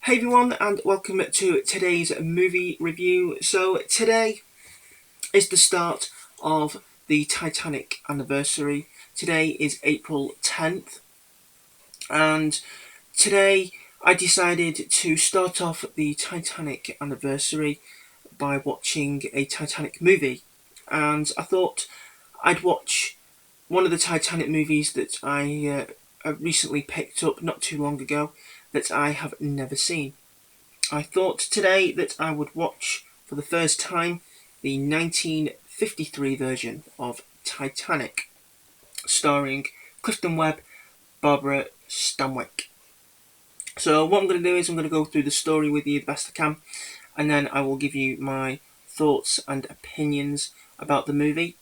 Hey everyone, and welcome to today's movie review. So today is the start of the Titanic anniversary. Today is April 10th, and today I decided to start off the Titanic anniversary by watching a Titanic movie. And I thought I'd watch one of the Titanic movies that I recently picked up not too long ago that I have never seen. I thought today that I would watch for the first time the 1953 version of Titanic, starring Clifton Webb, Barbara Stanwyck. So what I'm going to do is I'm going to go through the story with you the best I can, and then I will give you my thoughts and opinions about the movie,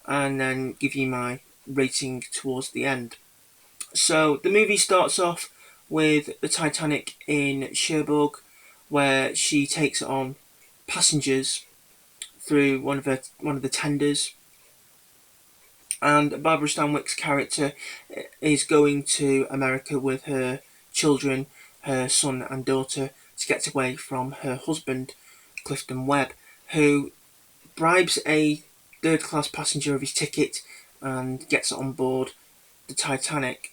and then give you my rating towards the end. So the movie starts off with the Titanic in Cherbourg, where she takes on passengers through one of the tenders, and Barbara Stanwyck's character is going to America with her children, her son and daughter, to get away from her husband, Clifton Webb, who bribes a third-class passenger of his ticket and gets on board the Titanic.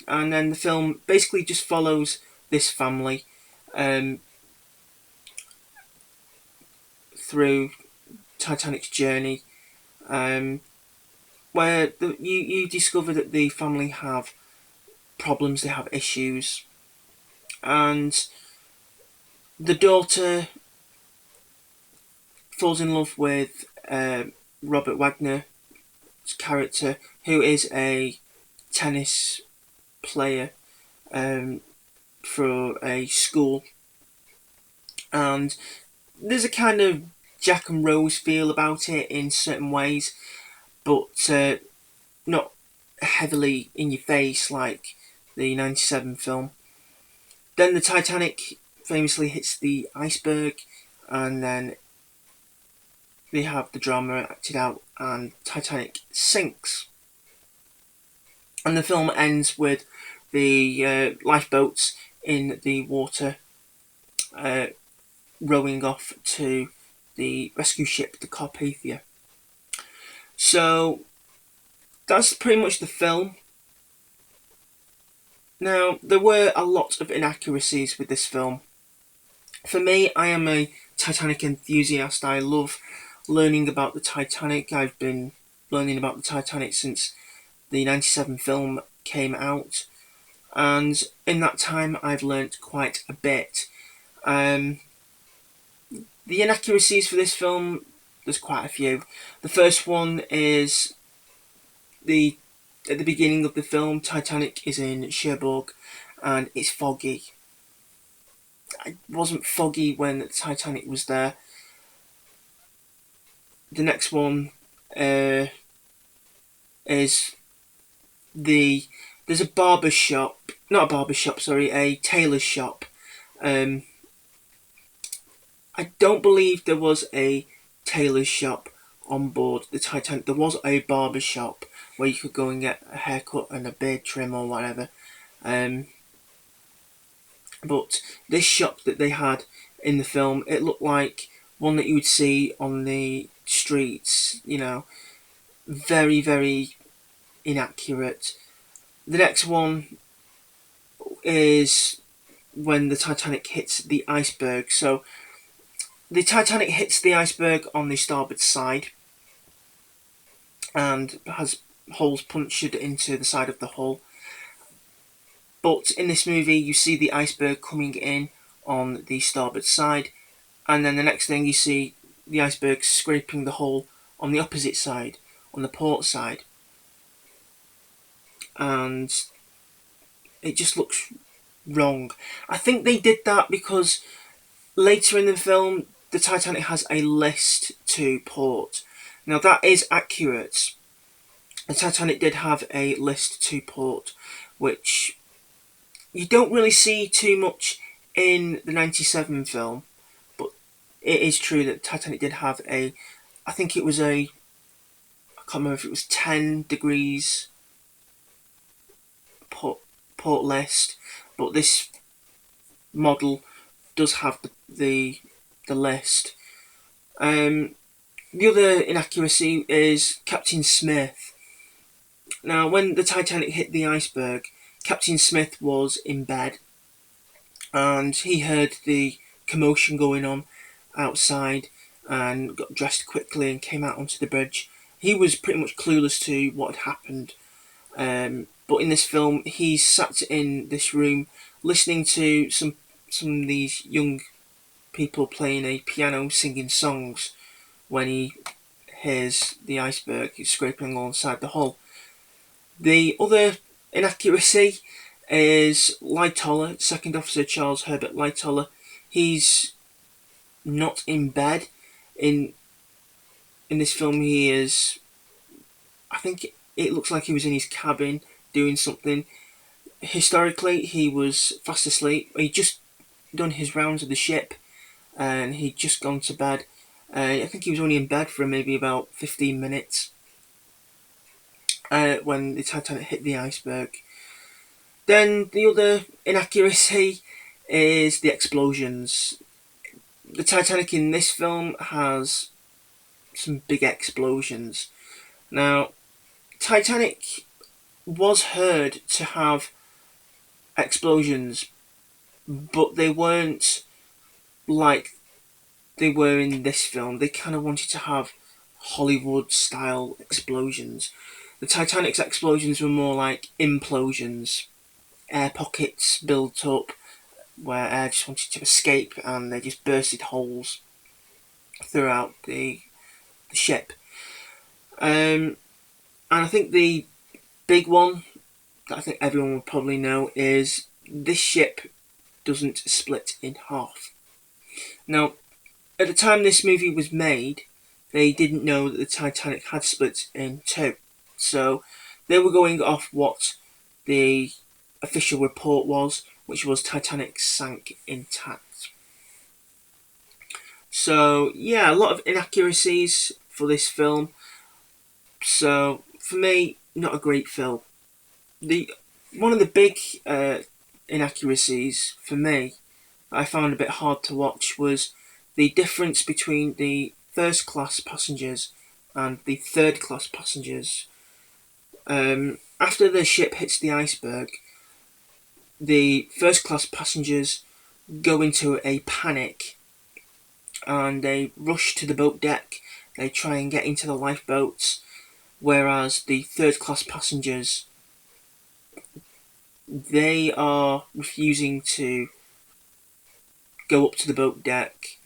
And then the film basically just follows this family through Titanic's journey, where you discover that the family have problems, they have issues, and the daughter falls in love with Robert Wagner's character, who is a tennis player for a school, and there's a kind of Jack and Rose feel about it in certain ways, but not heavily in your face like the 97 film. Then the Titanic famously hits the iceberg, and then they have the drama acted out, and Titanic sinks. And the film ends with the lifeboats in the water rowing off to the rescue ship, the Carpathia. So that's pretty much the film. Now, there were a lot of inaccuracies with this film. For me, I am a Titanic enthusiast. I love learning about the Titanic. I've been learning about the Titanic since the 97 film came out, and in that time I've learnt quite a bit. The inaccuracies for this film, there's quite a few. The first one is at the beginning of the film, Titanic is in Cherbourg and it's foggy. It wasn't foggy when the Titanic was there. The next one is there's a barber shop, not a barber shop, sorry, a tailor's shop. I don't believe there was a tailor's shop on board the Titanic. There was a barber shop where you could go and get a haircut and a beard trim or whatever. But this shop that they had in the film, it looked like one that you would see on the streets, very, very inaccurate. The next one is when the Titanic hits the iceberg. So the Titanic hits the iceberg on the starboard side and has holes punctured into the side of the hull. But in this movie, you see the iceberg coming in on the starboard side, and then the next thing you see the iceberg scraping the hull on the opposite side, on the port side. And it just looks wrong. I think they did that because later in the film, the Titanic has a list to port. Now that is accurate. The Titanic did have a list to port, which you don't really see too much in the 97 film, but it is true that Titanic did have I think it was I can't remember if it was 10 degrees port list, but this model does have the list. The other inaccuracy is Captain Smith. Now, when the Titanic hit the iceberg, Captain Smith was in bed, and he heard the commotion going on outside and got dressed quickly and came out onto the bridge. He was pretty much clueless to what had happened. But in this film, he's sat in this room listening to some of these young people playing a piano, singing songs when he hears the iceberg scraping alongside the hull. The other inaccuracy is Lightoller, Second Officer Charles Herbert Lightoller. He's not in bed. In this film, he is. I think it looks like he was in his cabin doing something. Historically, he was fast asleep. He'd just done his rounds of the ship, and he'd just gone to bed. I think he was only in bed for maybe about 15 minutes when the Titanic hit the iceberg. Then the other inaccuracy is the explosions. The Titanic in this film has some big explosions. Now, Titanic was heard to have explosions, but they weren't like they were in this film. They kind of wanted to have Hollywood-style explosions. The Titanic's explosions were more like implosions. Air pockets built up where air just wanted to escape, and they just bursted holes throughout the ship. And I think the big one that I think everyone would probably know is this ship doesn't split in half. Now, at the time this movie was made, they didn't know that the Titanic had split in two. So they were going off what the official report was, which was Titanic sank intact. So yeah, a lot of inaccuracies for this film. So for me, not a great film. One of the big inaccuracies for me that I found a bit hard to watch was the difference between the first class passengers and the third class passengers. After the ship hits the iceberg, the first class passengers go into a panic and they rush to the boat deck. They try and get into the lifeboats, whereas the third class passengers, they are refusing to go up to the boat deck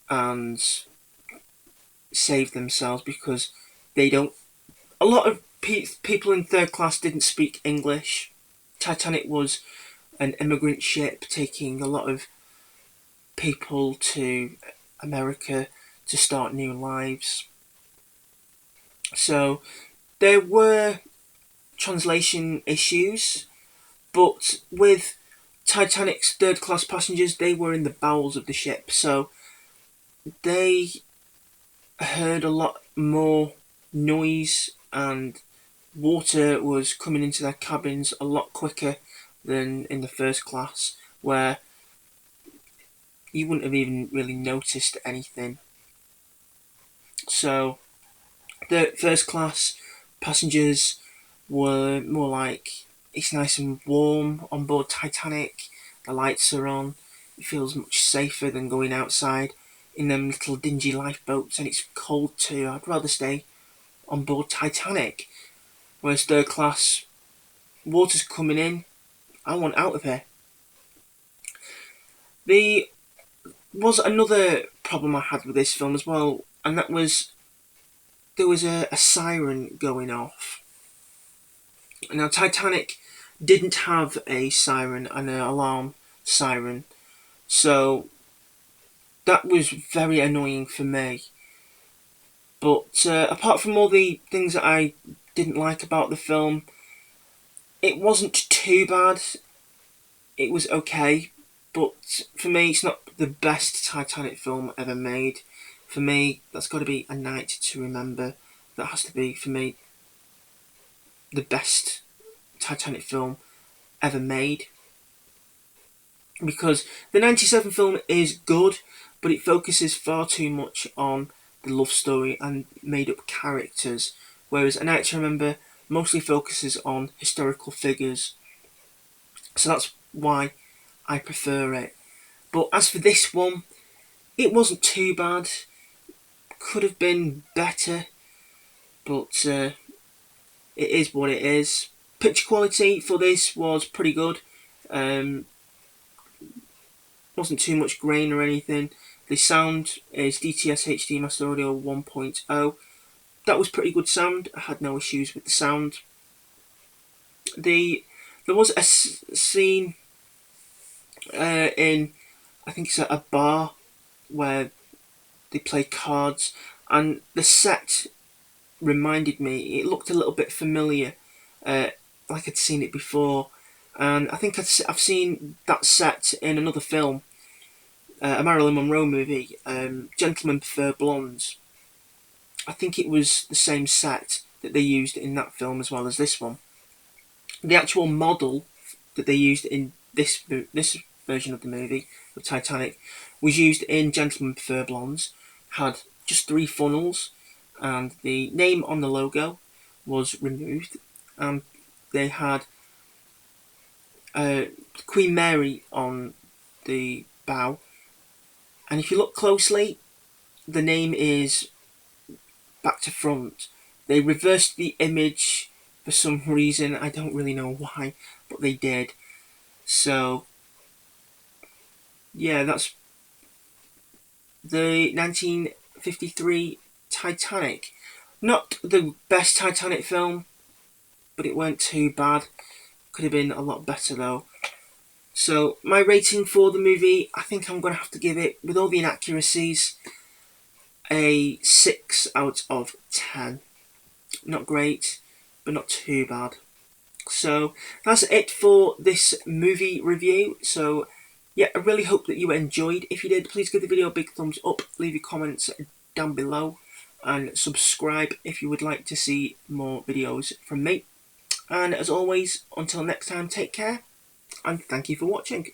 and save themselves because they don't. A lot of people in third class didn't speak English. Titanic was an immigrant ship taking a lot of people to America to start new lives. So there were translation issues, but with Titanic's third class passengers, they were in the bowels of the ship, so they heard a lot more noise and water was coming into their cabins a lot quicker than in the first class, where you wouldn't have even really noticed anything. So the first class passengers were more like, it's nice and warm on board Titanic, the lights are on, it feels much safer than going outside in them little dingy lifeboats, and it's cold too. I'd rather stay on board Titanic. Whereas third class, water's coming in, I want out of here. There was another problem I had with this film as well, and that was there was a siren going off. Now, Titanic didn't have a siren and an alarm siren, so that was very annoying for me. But apart from all the things that I didn't like about the film, it wasn't too bad. It was okay, but for me, it's not the best Titanic film ever made. For me, that's got to be A Night to Remember. That has to be, for me, the best Titanic film ever made. because the 97 film is good, but it focuses far too much on the love story and made up characters, whereas A Night to Remember mostly focuses on historical figures. So that's why I prefer it. But as for this one, it wasn't too bad. Could have been better, but it is what it is. Picture quality for this was pretty good. Wasn't too much grain or anything. The sound is DTS HD Master Audio 1.0. That was pretty good sound. I had no issues with the sound. There was a scene in, I think it's a bar, where they play cards, and the set reminded me, it looked a little bit familiar, like I'd seen it before, and I think I've seen that set in another film, a Marilyn Monroe movie, Gentlemen Prefer Blondes. I think it was the same set that they used in that film as well as this one. The actual model that they used in this version of the movie, of Titanic, was used in Gentlemen Prefer Blondes, had just 3 funnels, and the name on the logo was removed, and they had Queen Mary on the bow, and if you look closely, the name is back to front. They reversed the image for some reason, I don't really know why, but they did. So yeah, that's the 1953 Titanic. Not the best Titanic film, but it weren't too bad. Could have been a lot better though. So my rating for the movie, I think I'm going to have to give it, with all the inaccuracies, a 6 out of 10. Not great, but not too bad. So that's it for this movie review. So yeah, I really hope that you enjoyed. If you did, please give the video a big thumbs up, leave your comments down below, and subscribe if you would like to see more videos from me. And as always, until next time, take care, and thank you for watching.